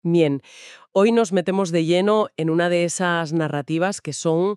Bien, hoy nos metemos de lleno en una de esas narrativas que son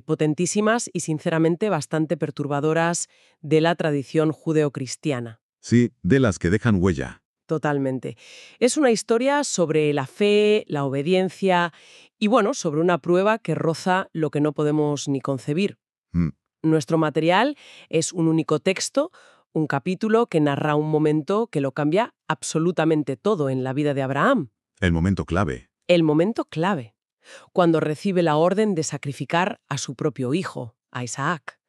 potentísimas y sinceramente bastante perturbadoras de la tradición judeocristiana. Sí, de las que dejan huella. Totalmente. Es una historia sobre la fe, la obediencia y, bueno, sobre una prueba que roza lo que no podemos ni concebir. Mm, Nuestro material es un único texto, un capítulo que narra un momento que lo cambia absolutamente todo en la vida de Abraham. el momento clave. El momento clave, cuando recibe la orden de sacrificar a su propio hijo, a Isaac.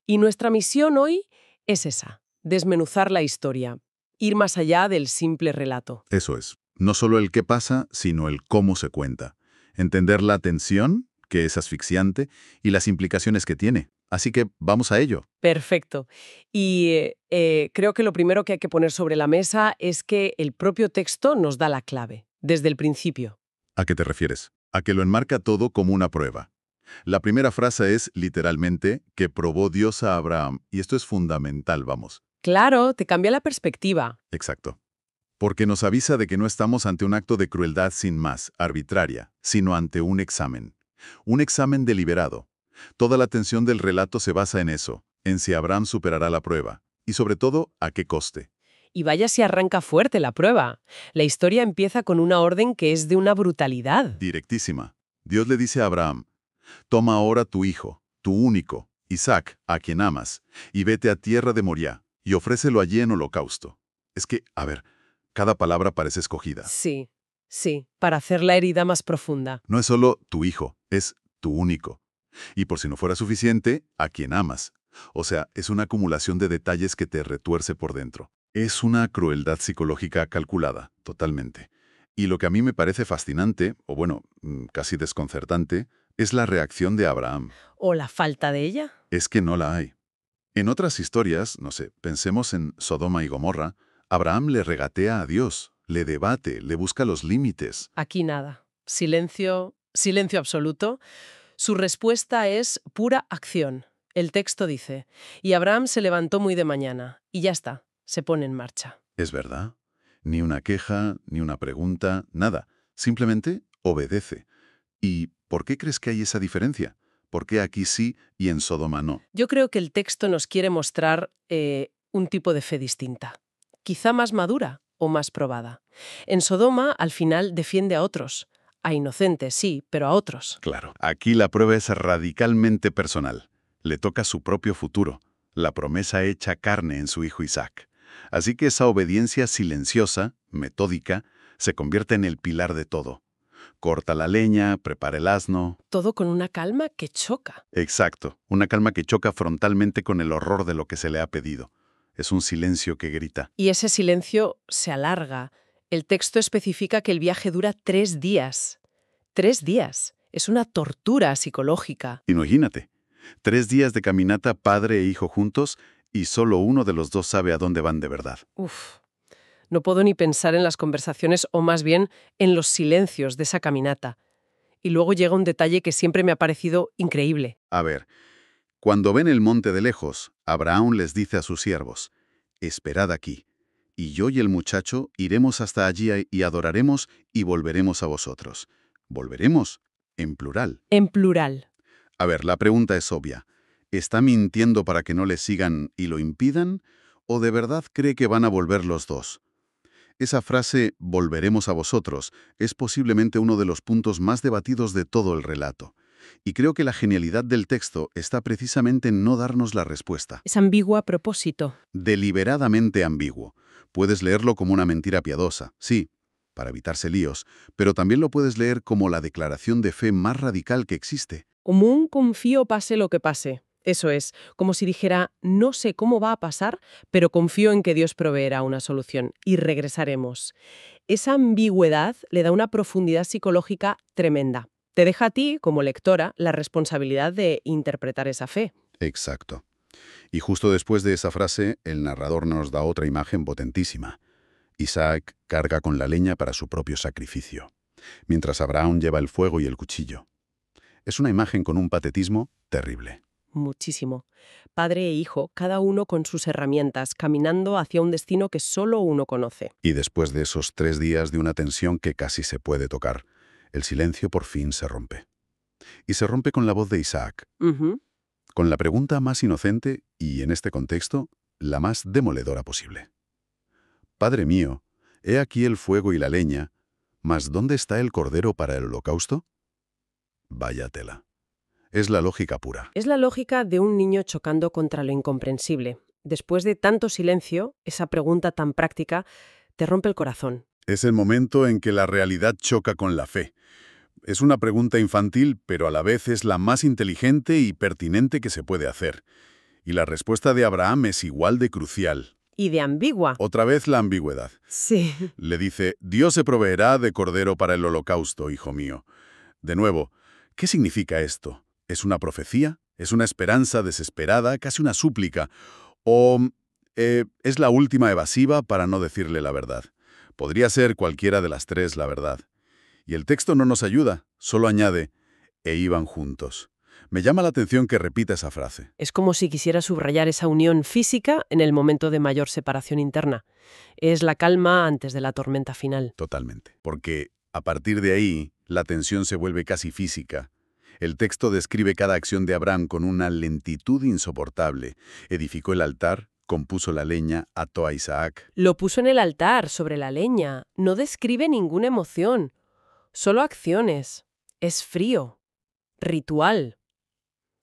Y nuestra misión hoy es esa, desmenuzar la historia, ir más allá del simple relato. Eso es. No solo el qué pasa, sino el cómo se cuenta. Entender la tensión, que es asfixiante, y las implicaciones que tiene. Así que vamos a ello. Perfecto. Y creo que lo primero que hay que poner sobre la mesa es que el propio texto nos da la clave, desde el principio. ¿A qué te refieres? A que lo enmarca todo como una prueba. La primera frase es, literalmente, que probó Dios a Abraham, y esto es fundamental, vamos. Claro, te cambia la perspectiva. Exacto. Porque nos avisa de que no estamos ante un acto de crueldad sin más, arbitraria, sino ante un examen. Un examen deliberado. Toda la atención del relato se basa en eso, en si Abraham superará la prueba, y sobre todo, a qué coste. Y vaya si arranca fuerte la prueba. La historia empieza con una orden que es de una brutalidad. Directísima. Dios le dice a Abraham, toma ahora tu hijo, tu único, Isaac, a quien amas, y vete a tierra de Moriah, y ofrécelo allí en holocausto. Es que, a ver, cada palabra parece escogida. Sí, sí, para hacer la herida más profunda. No es solo tu hijo, es tu único. Y por si no fuera suficiente, a quien amas. O sea, es una acumulación de detalles que te retuerce por dentro. Es una crueldad psicológica calculada, totalmente. Y lo que a mí me parece fascinante, o bueno, casi desconcertante, es la reacción de Abraham. ¿O la falta de ella? Es que no la hay. En otras historias, no sé, pensemos en Sodoma y Gomorra, Abraham le regatea a Dios, le debate, le busca los límites. Aquí nada. Silencio, silencio absoluto. Su respuesta es pura acción. El texto dice, y Abraham se levantó muy de mañana, y ya está, se pone en marcha. ¿Es verdad? Ni una queja, ni una pregunta, nada. Simplemente obedece. ¿Y por qué crees que hay esa diferencia? ¿Por qué aquí sí y en Sodoma no? Yo creo que el texto nos quiere mostrar un tipo de fe distinta, quizá más madura o más probada. En Sodoma, al final, defiende a otros. A inocentes, sí, pero a otros. Claro. Aquí la prueba es radicalmente personal. Le toca su propio futuro, la promesa hecha carne en su hijo Isaac. Así que esa obediencia silenciosa, metódica, se convierte en el pilar de todo. Corta la leña, prepara el asno. Todo con una calma que choca. Exacto, una calma que choca frontalmente con el horror de lo que se le ha pedido. Es un silencio que grita. Y ese silencio se alarga. El texto especifica que el viaje dura 3 días. 3 días. Es una tortura psicológica. Imagínate, 3 días de caminata padre e hijo juntos y solo uno de los dos sabe a dónde van de verdad. Uf. No puedo ni pensar en las conversaciones o más bien en los silencios de esa caminata. Y luego llega un detalle que siempre me ha parecido increíble. A ver, cuando ven el monte de lejos, Abraham les dice a sus siervos, «Esperad aquí, y yo y el muchacho iremos hasta allí y adoraremos y volveremos a vosotros». Volveremos, en plural. En plural. A ver, la pregunta es obvia. ¿Está mintiendo para que no le sigan y lo impidan? ¿O de verdad cree que van a volver los dos? Esa frase, volveremos a vosotros, es posiblemente uno de los puntos más debatidos de todo el relato. Y creo que la genialidad del texto está precisamente en no darnos la respuesta. Es ambiguo a propósito. Deliberadamente ambiguo. Puedes leerlo como una mentira piadosa, sí, para evitarse líos, pero también lo puedes leer como la declaración de fe más radical que existe. Como un confío pase lo que pase. Eso es, como si dijera, no sé cómo va a pasar, pero confío en que Dios proveerá una solución y regresaremos. Esa ambigüedad le da una profundidad psicológica tremenda. Te deja a ti, como lectora, la responsabilidad de interpretar esa fe. Exacto. Y justo después de esa frase, el narrador nos da otra imagen potentísima. Isaac carga con la leña para su propio sacrificio, mientras Abraham lleva el fuego y el cuchillo. Es una imagen con un patetismo terrible. muchísimo. Padre e hijo, cada uno con sus herramientas, caminando hacia un destino que solo uno conoce. Y después de esos 3 días de una tensión que casi se puede tocar, el silencio por fin se rompe. Y se rompe con la voz de Isaac, Ujú. con la pregunta más inocente y, en este contexto, la más demoledora posible. Padre mío, he aquí el fuego y la leña, mas ¿dónde está el cordero para el holocausto? Vaya tela. Es la lógica pura. Es la lógica de un niño chocando contra lo incomprensible. Después de tanto silencio, esa pregunta tan práctica te rompe el corazón. Es el momento en que la realidad choca con la fe. Es una pregunta infantil, pero a la vez es la más inteligente y pertinente que se puede hacer. Y la respuesta de Abraham es igual de crucial. Y de ambigua. Otra vez la ambigüedad. Sí. Le dice, Dios se proveerá de cordero para el holocausto, hijo mío. De nuevo, ¿qué significa esto? ¿Es una profecía? ¿Es una esperanza desesperada, casi una súplica? ¿O es la última evasiva para no decirle la verdad? Podría ser cualquiera de las tres, la verdad. Y el texto no nos ayuda, solo añade, e iban juntos. Me llama la atención que repita esa frase. Es como si quisiera subrayar esa unión física en el momento de mayor separación interna. Es la calma antes de la tormenta final. Totalmente. Porque a partir de ahí, la tensión se vuelve casi física. El texto describe cada acción de Abraham con una lentitud insoportable. Edificó el altar, compuso la leña, ató a Isaac. Lo puso en el altar, sobre la leña. No describe ninguna emoción. Solo acciones. Es frío. Ritual.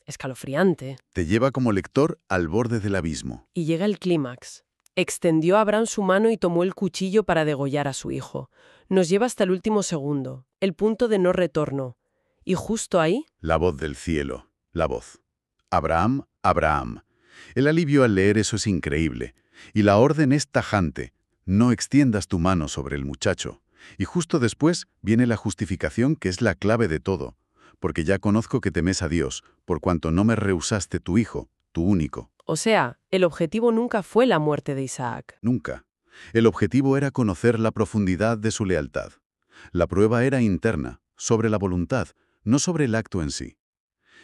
Escalofriante. Te lleva como lector al borde del abismo. Y llega el clímax. Extendió a Abraham su mano y tomó el cuchillo para degollar a su hijo. Nos lleva hasta el último segundo, el punto de no retorno. Y justo ahí, La voz del cielo. La voz. Abraham, Abraham. El alivio al leer eso es increíble. Y la orden es tajante. No extiendas tu mano sobre el muchacho. Y justo después viene la justificación que es la clave de todo. Porque ya conozco que temes a Dios, por cuanto no me rehusaste tu hijo, tu único. o sea, el objetivo nunca fue la muerte de Isaac. Nunca. El objetivo era conocer la profundidad de su lealtad. La prueba era interna, sobre la voluntad, no sobre el acto en sí.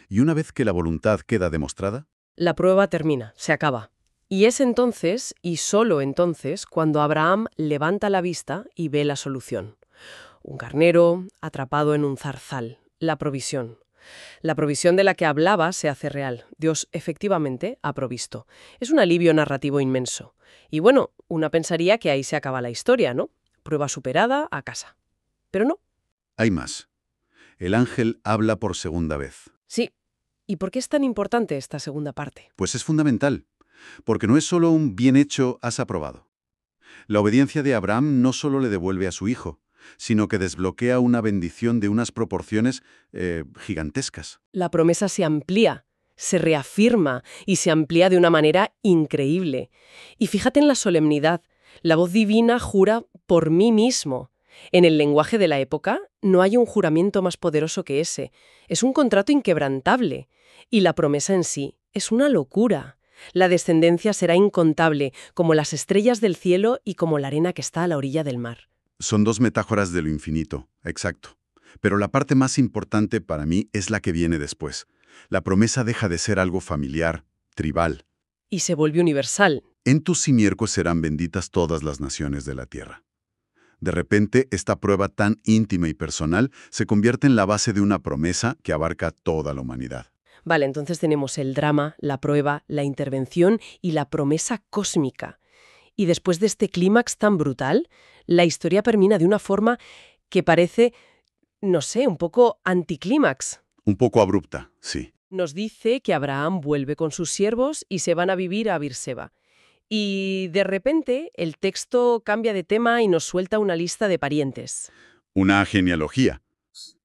Y una vez que la voluntad queda demostrada, La prueba termina, se acaba. Y es entonces, y solo entonces, cuando Abraham levanta la vista y ve la solución. Un carnero atrapado en un zarzal. La provisión. La provisión de la que hablaba se hace real. Dios efectivamente ha provisto. Es un alivio narrativo inmenso. Y bueno, una pensaría que ahí se acaba la historia, ¿no? Prueba superada, a casa. Pero no. hay más. El ángel habla por segunda vez. Sí. ¿Y por qué es tan importante esta segunda parte? Pues es fundamental, porque no es solo un bien hecho, has aprobado. La obediencia de Abraham no solo le devuelve a su hijo, sino que desbloquea una bendición de unas proporciones gigantescas. La promesa se amplía, se reafirma y se amplía de una manera increíble. Y fíjate en la solemnidad. La voz divina jura por mí mismo. En el lenguaje de la época no hay un juramento más poderoso que ese. Es un contrato inquebrantable. Y la promesa en sí es una locura. La descendencia será incontable, como las estrellas del cielo y como la arena que está a la orilla del mar. Son dos metáforas de lo infinito, exacto. Pero la parte más importante para mí es la que viene después. La promesa deja de ser algo familiar, tribal. Y se vuelve universal. En tus cimientos serán benditas todas las naciones de la tierra. De repente, esta prueba tan íntima y personal se convierte en la base de una promesa que abarca toda la humanidad. Vale, entonces tenemos el drama, la prueba, la intervención y la promesa cósmica. Y después de este clímax tan brutal, la historia termina de una forma que parece, no sé, un poco anticlímax. Un poco abrupta, sí. Nos dice que Abraham vuelve con sus siervos y se van a vivir a Beerseba. Y de repente el texto cambia de tema y nos suelta una lista de parientes. Una genealogía.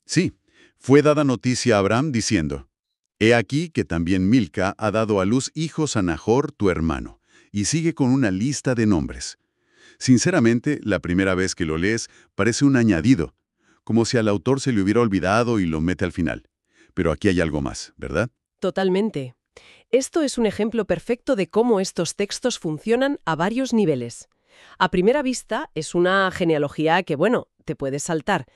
Sí, fue dada noticia a Abraham diciendo, «He aquí que también Milca ha dado a luz hijos a Nahor, tu hermano», y sigue con una lista de nombres. Sinceramente, la primera vez que lo lees parece un añadido, como si al autor se le hubiera olvidado y lo mete al final. Pero aquí hay algo más, ¿verdad? Totalmente. Esto es un ejemplo perfecto de cómo estos textos funcionan a varios niveles. A primera vista es una genealogía que, bueno, te puedes saltar,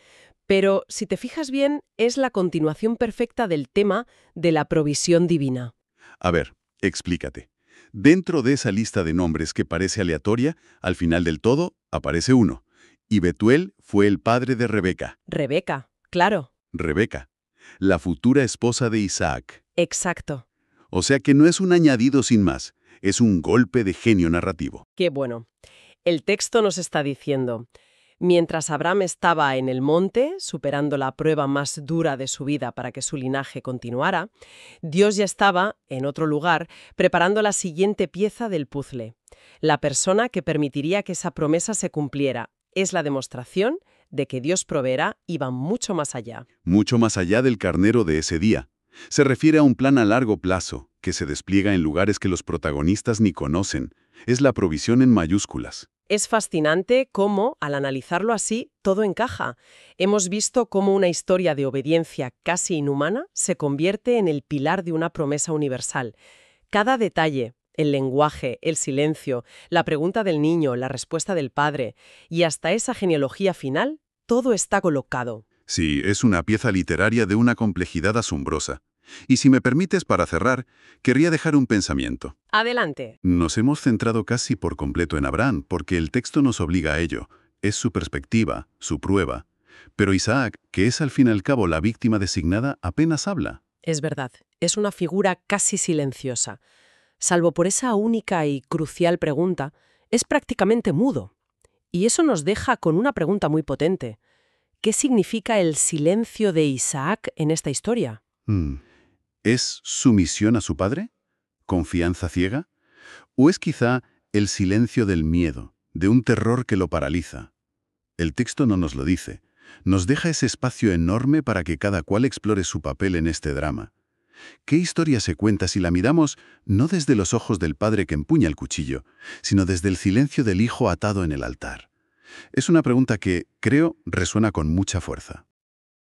pero si te fijas bien es la continuación perfecta del tema de la provisión divina. A ver, explícate. Dentro de esa lista de nombres que parece aleatoria, al final del todo aparece uno. Y Betuel fue el padre de Rebeca. Rebeca, claro. Rebeca, la futura esposa de Isaac. Exacto. O sea que no es un añadido sin más, es un golpe de genio narrativo. Qué bueno. El texto nos está diciendo, mientras Abraham estaba en el monte, superando la prueba más dura de su vida para que su linaje continuara, Dios ya estaba, en otro lugar, preparando la siguiente pieza del puzzle. La persona que permitiría que esa promesa se cumpliera. Es la demostración de que Dios proveerá y va mucho más allá. Mucho más allá del carnero de ese día. Se refiere a un plan a largo plazo, que se despliega en lugares que los protagonistas ni conocen. Es la provisión en mayúsculas. Es fascinante cómo, al analizarlo así, todo encaja. Hemos visto cómo una historia de obediencia casi inhumana se convierte en el pilar de una promesa universal. Cada detalle, el lenguaje, el silencio, la pregunta del niño, la respuesta del padre, y hasta esa genealogía final, todo está colocado. Sí, es una pieza literaria de una complejidad asombrosa. Y si me permites, para cerrar, querría dejar un pensamiento. Adelante. Nos hemos centrado casi por completo en Abraham, porque el texto nos obliga a ello. Es su perspectiva, su prueba. Pero Isaac, que es al fin y al cabo la víctima designada, apenas habla. Es verdad, es una figura casi silenciosa. Salvo por esa única y crucial pregunta, es prácticamente mudo. Y eso nos deja con una pregunta muy potente. ¿Qué significa el silencio de Isaac en esta historia? ¿Es sumisión a su padre? ¿Confianza ciega? ¿O es quizá el silencio del miedo, de un terror que lo paraliza? El texto no nos lo dice. Nos deja ese espacio enorme para que cada cual explore su papel en este drama. ¿Qué historia se cuenta si la miramos no desde los ojos del padre que empuña el cuchillo, sino desde el silencio del hijo atado en el altar? Es una pregunta que, creo, resuena con mucha fuerza.